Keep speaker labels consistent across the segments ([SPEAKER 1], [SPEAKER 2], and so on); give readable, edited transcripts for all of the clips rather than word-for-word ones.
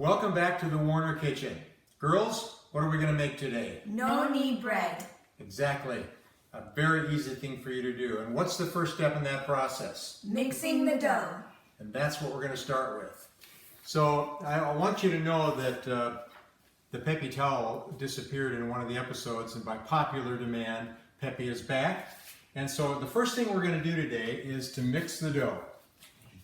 [SPEAKER 1] Welcome back to the Warner Kitchen. Girls, what are we going to make today?
[SPEAKER 2] No-knead bread.
[SPEAKER 1] Exactly. A very easy thing for you to do. And what's the first step in that process?
[SPEAKER 2] Mixing the dough.
[SPEAKER 1] And that's what we're going to start with. So I want you to know that the Peppy towel disappeared in one of the episodes, and by popular demand, Peppy is back. And so the first thing we're going to do today is to mix the dough.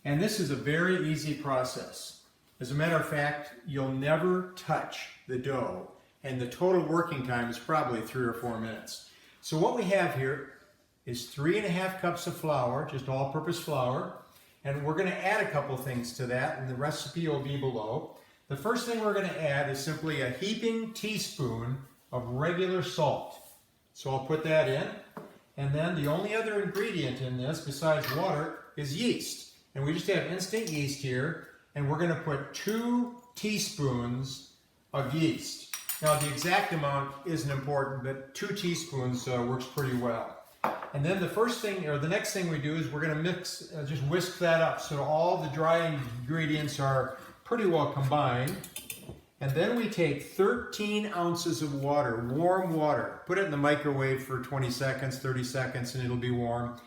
[SPEAKER 1] And this is a very easy process. As a matter of fact, you'll never touch the dough, and the total working time is probably 3 or 4 minutes. So what we have here is 3½ cups of flour, just all-purpose flour, and we're going to add a couple things to that, and the recipe will be below. The first thing we're going to add is simply a heaping teaspoon of regular salt. So I'll put that in, and then the only other ingredient in this besides water is yeast. And we just have instant yeast here, and we're going to put 2 teaspoons of yeast. Now the exact amount isn't important, but 2 teaspoons works pretty well. And then the next thing we do is we're going to mix, just whisk that up so all the dry ingredients are pretty well combined. And then we take 13 ounces of water, warm water, put it in the microwave for 20 seconds, 30 seconds, and it'll be warm.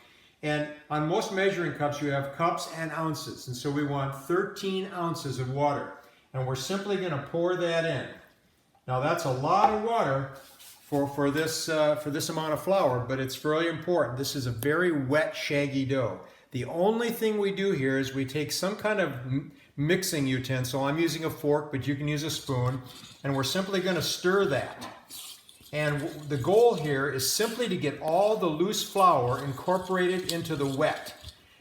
[SPEAKER 1] And on most measuring cups, you have cups and ounces. And so we want 13 ounces of water. And we're simply going to pour that in. Now that's a lot of water for this amount of flour, but it's very important. This is a very wet, shaggy dough. The only thing we do here is we take some kind of mixing utensil. I'm using a fork, but you can use a spoon. And we're simply going to stir that. And the goal here is simply to get all the loose flour incorporated into the wet.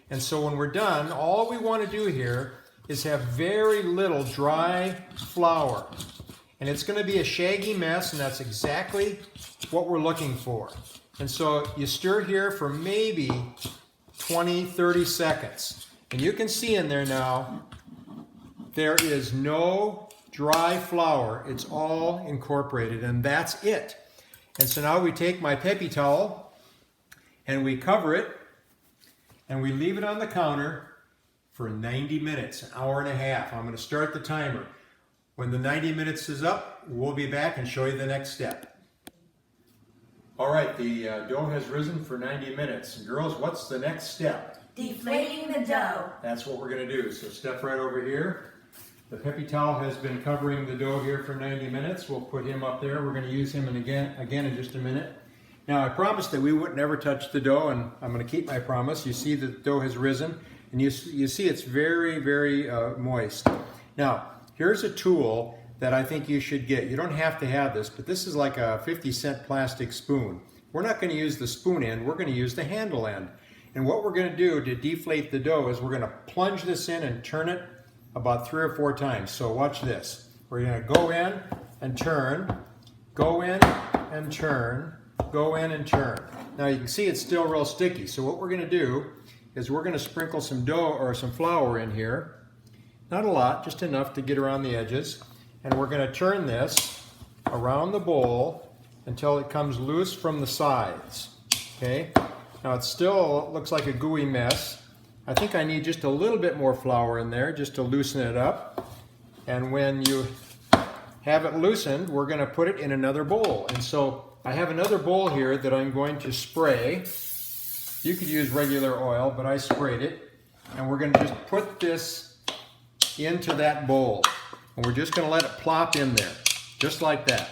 [SPEAKER 1] And so when we're done, all we want to do here is have very little dry flour. And it's going to be a shaggy mess, and that's exactly what we're looking for. And so you stir here for maybe 20, 30 seconds. And you can see in there now, there is no dry flour. It's all incorporated, and that's it. And so now we take my Peppy towel, and we cover it, and we leave it on the counter for 90 minutes, an hour and a half. I'm going to start the timer. When the 90 minutes is up, we'll be back and show you the next step. All right, the dough has risen for 90 minutes. And girls, what's the next step?
[SPEAKER 2] Deflating the dough.
[SPEAKER 1] That's what we're going to do. So step right over here. The Peppy towel has been covering the dough here for 90 minutes. We'll put him up there. We're going to use him again in just a minute. Now, I promised that we would never touch the dough, and I'm going to keep my promise. You see the dough has risen, and you see it's very, very moist. Now, here's a tool that I think you should get. You don't have to have this, but this is like a 50-cent plastic spoon. We're not going to use the spoon end. We're going to use the handle end. And what we're going to do to deflate the dough is we're going to plunge this in and turn it about 3 or 4 times. So watch this. We're going to go in and turn, go in and turn, go in and turn. Now you can see it's still real sticky. So what we're going to do is we're going to sprinkle some dough or some flour in here. Not a lot, just enough to get around the edges. And we're going to turn this around the bowl until it comes loose from the sides. Okay? Now it still looks like a gooey mess. I think I need just a little bit more flour in there just to loosen it up. And when you have it loosened, we're going to put it in another bowl. And so I have another bowl here that I'm going to spray. You could use regular oil, but I sprayed it. And we're going to just put this into that bowl. And we're just going to let it plop in there, just like that.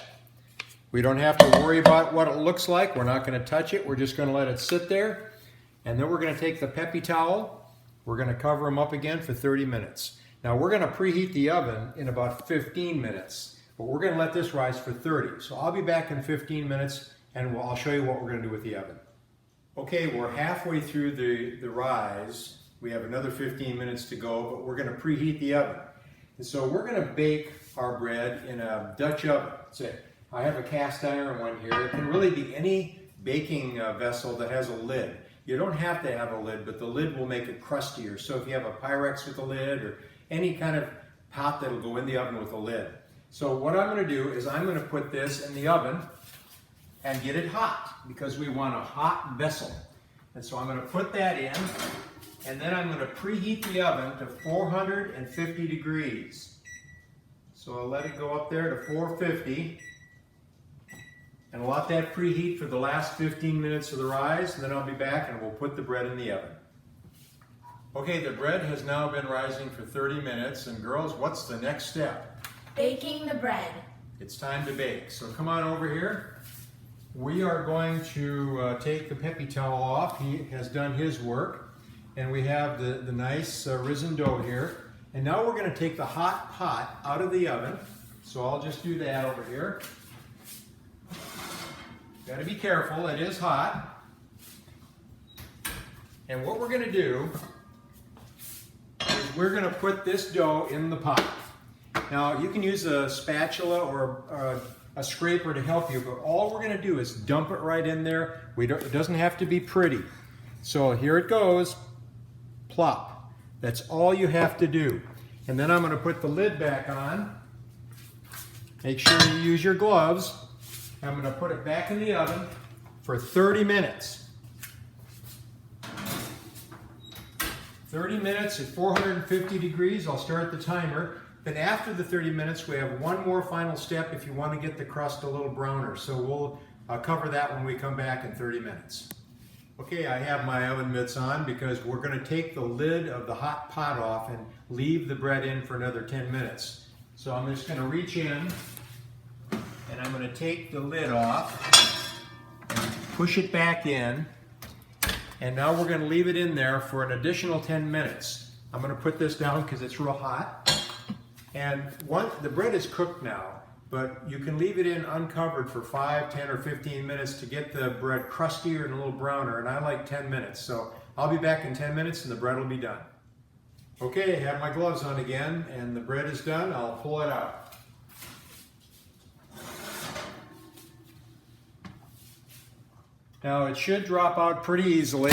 [SPEAKER 1] We don't have to worry about what it looks like. We're not going to touch it. We're just going to let it sit there. And then we're going to take the Peppy towel. We're going to cover them up again for 30 minutes. Now we're going to preheat the oven in about 15 minutes, but we're going to let this rise for 30. So I'll be back in 15 minutes, and I'll show you what we're going to do with the oven. Okay, we're halfway through the rise. We have another 15 minutes to go, but we're going to preheat the oven. And so we're going to bake our bread in a Dutch oven. So I have a cast iron one here. It can really be any baking vessel that has a lid. You don't have to have a lid, but the lid will make it crustier. So if you have a Pyrex with a lid or any kind of pot that'll go in the oven with a lid. So what I'm going to do is I'm going to put this in the oven and get it hot because we want a hot vessel. And so I'm going to put that in, and then I'm going to preheat the oven to 450 degrees. So I'll let it go up there to 450. And I'll let that preheat for the last 15 minutes of the rise, and then I'll be back and we'll put the bread in the oven. Okay, the bread has now been rising for 30 minutes, and girls, what's the next step?
[SPEAKER 2] Baking the bread.
[SPEAKER 1] It's time to bake. So come on over here. We are going to take the peppy towel off. He has done his work, and we have the nice risen dough here. And now we're going to take the hot pot out of the oven. So I'll just do that over here. Got to be careful, it is hot. And what we're going to do is we're going to put this dough in the pot. Now you can use a spatula or a scraper to help you, but all we're going to do is dump it right in there. It doesn't have to be pretty. So here it goes, plop. That's all you have to do. And then I'm going to put the lid back on. Make sure you use your gloves. I'm going to put it back in the oven for 30 minutes. 30 minutes at 450 degrees. I'll start the timer. Then after the 30 minutes, we have one more final step if you want to get the crust a little browner. So we'll cover that when we come back in 30 minutes. Okay, I have my oven mitts on because we're going to take the lid of the hot pot off and leave the bread in for another 10 minutes. So I'm just going to reach in. And I'm going to take the lid off and push it back in. And now we're going to leave it in there for an additional 10 minutes. I'm going to put this down because it's real hot. And the bread is cooked now, but you can leave it in uncovered for 5, 10, or 15 minutes to get the bread crustier and a little browner. And I like 10 minutes. So I'll be back in 10 minutes and the bread will be done. Okay, I have my gloves on again and the bread is done. I'll pull it out. Now it should drop out pretty easily.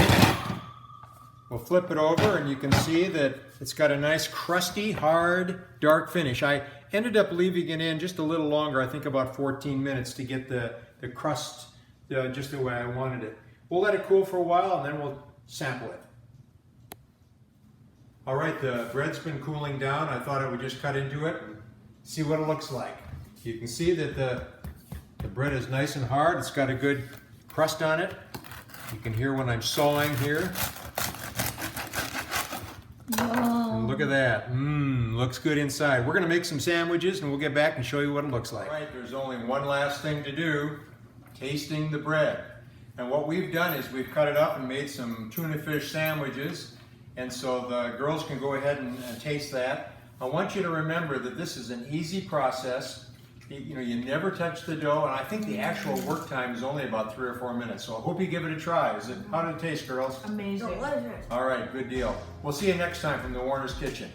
[SPEAKER 1] We'll flip it over and you can see that it's got a nice crusty, hard, dark finish. I ended up leaving it in just a little longer, I think about 14 minutes to get the crust just the way I wanted it. We'll let it cool for a while and then we'll sample it. All right, the bread's been cooling down. I thought I would just cut into it and see what it looks like. You can see that the bread is nice and hard. It's got a good crust on it. You can hear when I'm sawing here. And look at that. Looks good inside. We're going to make some sandwiches and we'll get back and show you what it looks like. All right, there's only one last thing to do, tasting the bread. And what we've done is we've cut it up and made some tuna fish sandwiches. And so the girls can go ahead and taste that. I want you to remember that this is an easy process. You never touch the dough, and I think the actual work time is only about 3 or 4 minutes. So I hope you give it a try. How did it taste, girls?
[SPEAKER 2] Amazing. Delicious.
[SPEAKER 1] All right, good deal. We'll see you next time from the Warner's Kitchen.